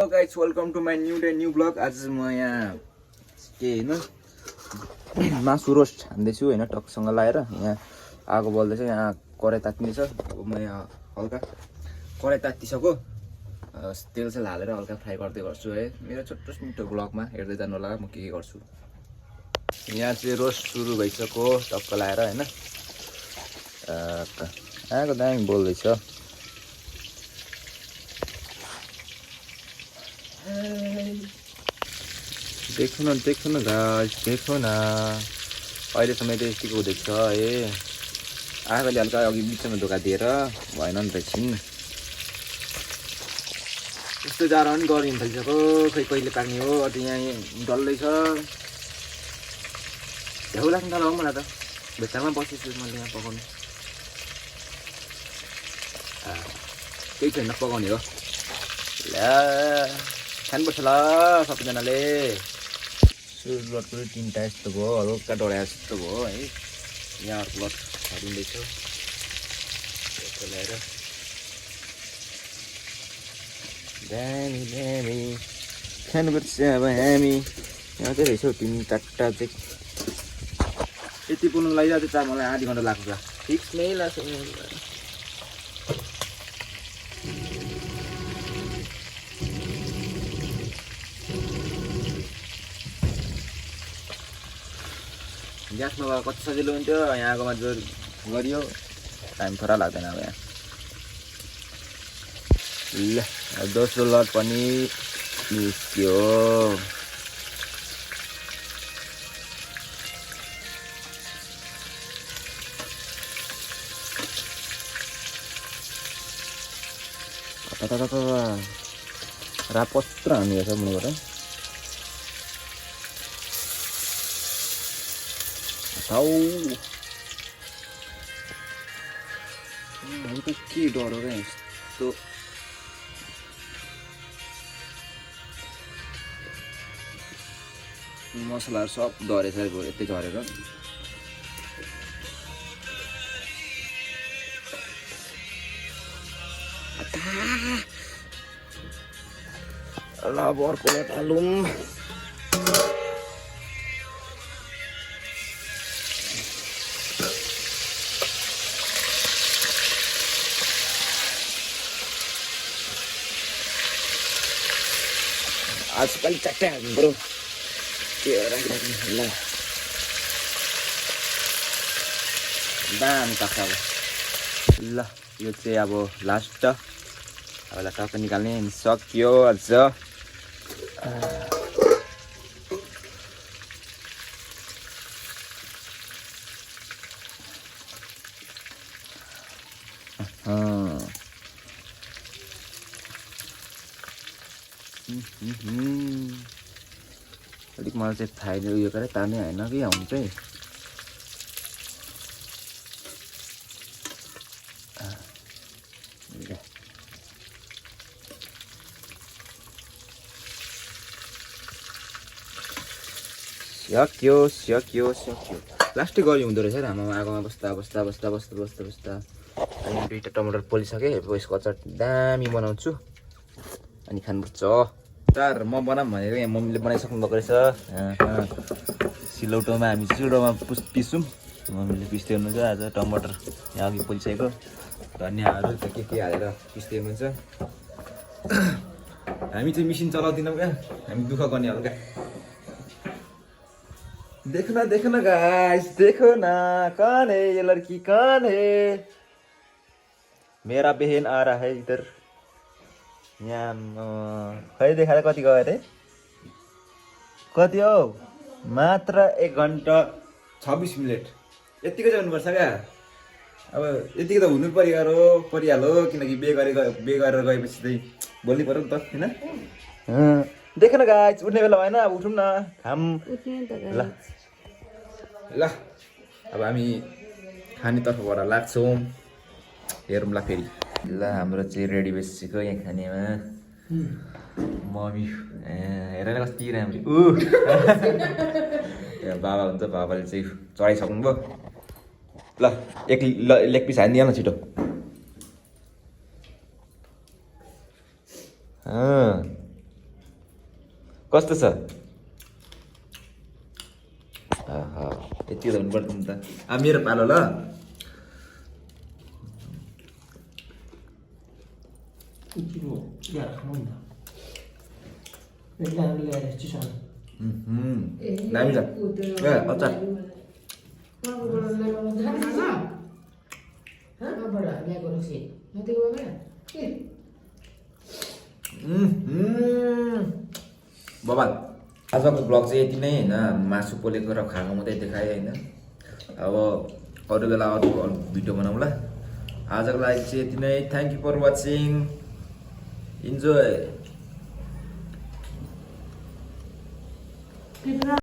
Hello guys, welcome to my new day new vlog. आज म यहाँ के होइन मासु रोस्ट हान्दैछु होइन, टकसँग लाएर यहाँ आगो बल्दैछ। यहाँ कराई तात्तिँदैछ। अब म यहाँ हल्का कराई तात्तिसक्यो, तेल चाहिँ हालेर हल्का फ्राई गर्दै गर्छु है। मेरो छोटो मिठो ब्लगमा हेर्दै जानु होला म के गर्छु। यहाँ चाहिँ रोस्ट सुरु भइसक्यो टक्क लाएर होइन। आगो दामी बोल्दैछ। देखो न गाइस, देखो न अहिलेसम्म त यतिको हुँदैछ है। आगोले हल्का अघि बिचमा धोका दिएर भएन नि त एकछिन। यस्तो जाडो पनि गरिनु थालिसक्यो, खै कहिले पाक्ने हो। अझ यहाँ डल्लै छ, झ्याउ लाग्नु थाल्यो मलाई त। भित्तामा बसेछु मैले यहाँ पकाउनु, केही छैन पकाउने हो। ल्या खानुपर्छ ल सबैजनाले। सुरुवात पनि 3टा यस्तो भयो, हल्का डढाए जस्तो भयो है। यहाँ अर्को लट छरिँदैछ ल्याएर। दामी दामी खानुपर्छ अब हामी। यहाँ चाहिँ रहेछ 3-4टा चाहिँ। यति पुग्नु लागि चाहिँ मलाई आधी घन्टा लाग्छ, फिक्स नै लाग्छ। ग्यासमा गएको कति सजिलो हुन्थ्यो, यहाँ आगोमा जोर गरियो टाइम थोरै लाग्दैन। अब यहाँ ल दोस्रो लट पनि निस्क्यो। रापत्र हान्ने छ मुनिबाट। के डर हो क्या यस्तो। मसलाहरू सब झरेछ यतै झरेर। ल अब अर्को लट हालौँ। आजकल चट्टै हाल्नु पऱ्यो, के राखिराख्नु। ल दामी पाक्छ अब। ल यो चाहिँ अब लास्ट, अब टक्क निकाल्ने सक्यो अझ। अलिक मलाई चाहिँ थाहा उयो गरेर तार्ने होइन कि हम चाहिँ। सक्यो सक्यो सक्यो। लास्टै गरी हुँदो रहेछ हाम्रो आगोमा बस्दा बस्दा बस्दा बस्दा बस्दा बस्दा। अनि 2टा टमाटर पोलिसकेँ। यसको अचार दामी बनाउँछु अनि खानुपर्छ। चार म बनाऊँ भनेको यहाँ मम्मीले बनाइसक्नु भएको रहेछ। सिलौटोमा हामी सिलौटोमा पिस्छौँ, मम्मीले पिस्दै हुनुहुन्छ। आज टमाटर यहाँ अघि पोलिसकेको, धनियाँहरू के हालेर पिस्दै हुनुहुन्छ। हामी चाहिँ मिसिन चलाउँदैनौँ क्या, हामी दुःख गर्ने हल्का। देखो न गाइस, देखो न कौन है ये लड़की, कौन है। मेरा बहन आ रहा है इधर। यहाँ खै देखाएर कति गयो अरे, कति हो मात्र 1 घन्टा 26 मिनट। यतिकै चाहिँ हुनुपर्छ क्या। अब यतिकै त हुनु परिहाल्यो, किनकि बे गरेर गएपछि चाहिँ बोल्नै पऱ्यो नि त होइन। देख न गाइस, उठ्ने बेला भएन, अब उठौँ न खाम। ल अब हामी खानेतर्फबाट लाग्छौँ, हेरौँला फेरि। ल हाम्रो चाहिँ रेडी भइसक्यो यहाँ खानेमा। मम्मी हेरेर कति राम्रो। बाबा हुन्छ, बाबाले चाहिँ चढाइसक्नु भयो। ल एक लेग पिस हानिदियो न छिटो। कस्तो छ आहा यति त हुनुपर्छ नि त मेरो पालो ल दामी छ अचार बबाल आजको ब्लग चाहिँ यति नै होइन मासु पोलेको र खाएको मात्रै देखाएँ होइन अब अरू बेला अरू भिडियो बनाउँला आजको लागि चाहिँ यति नै thank you for watching enjoy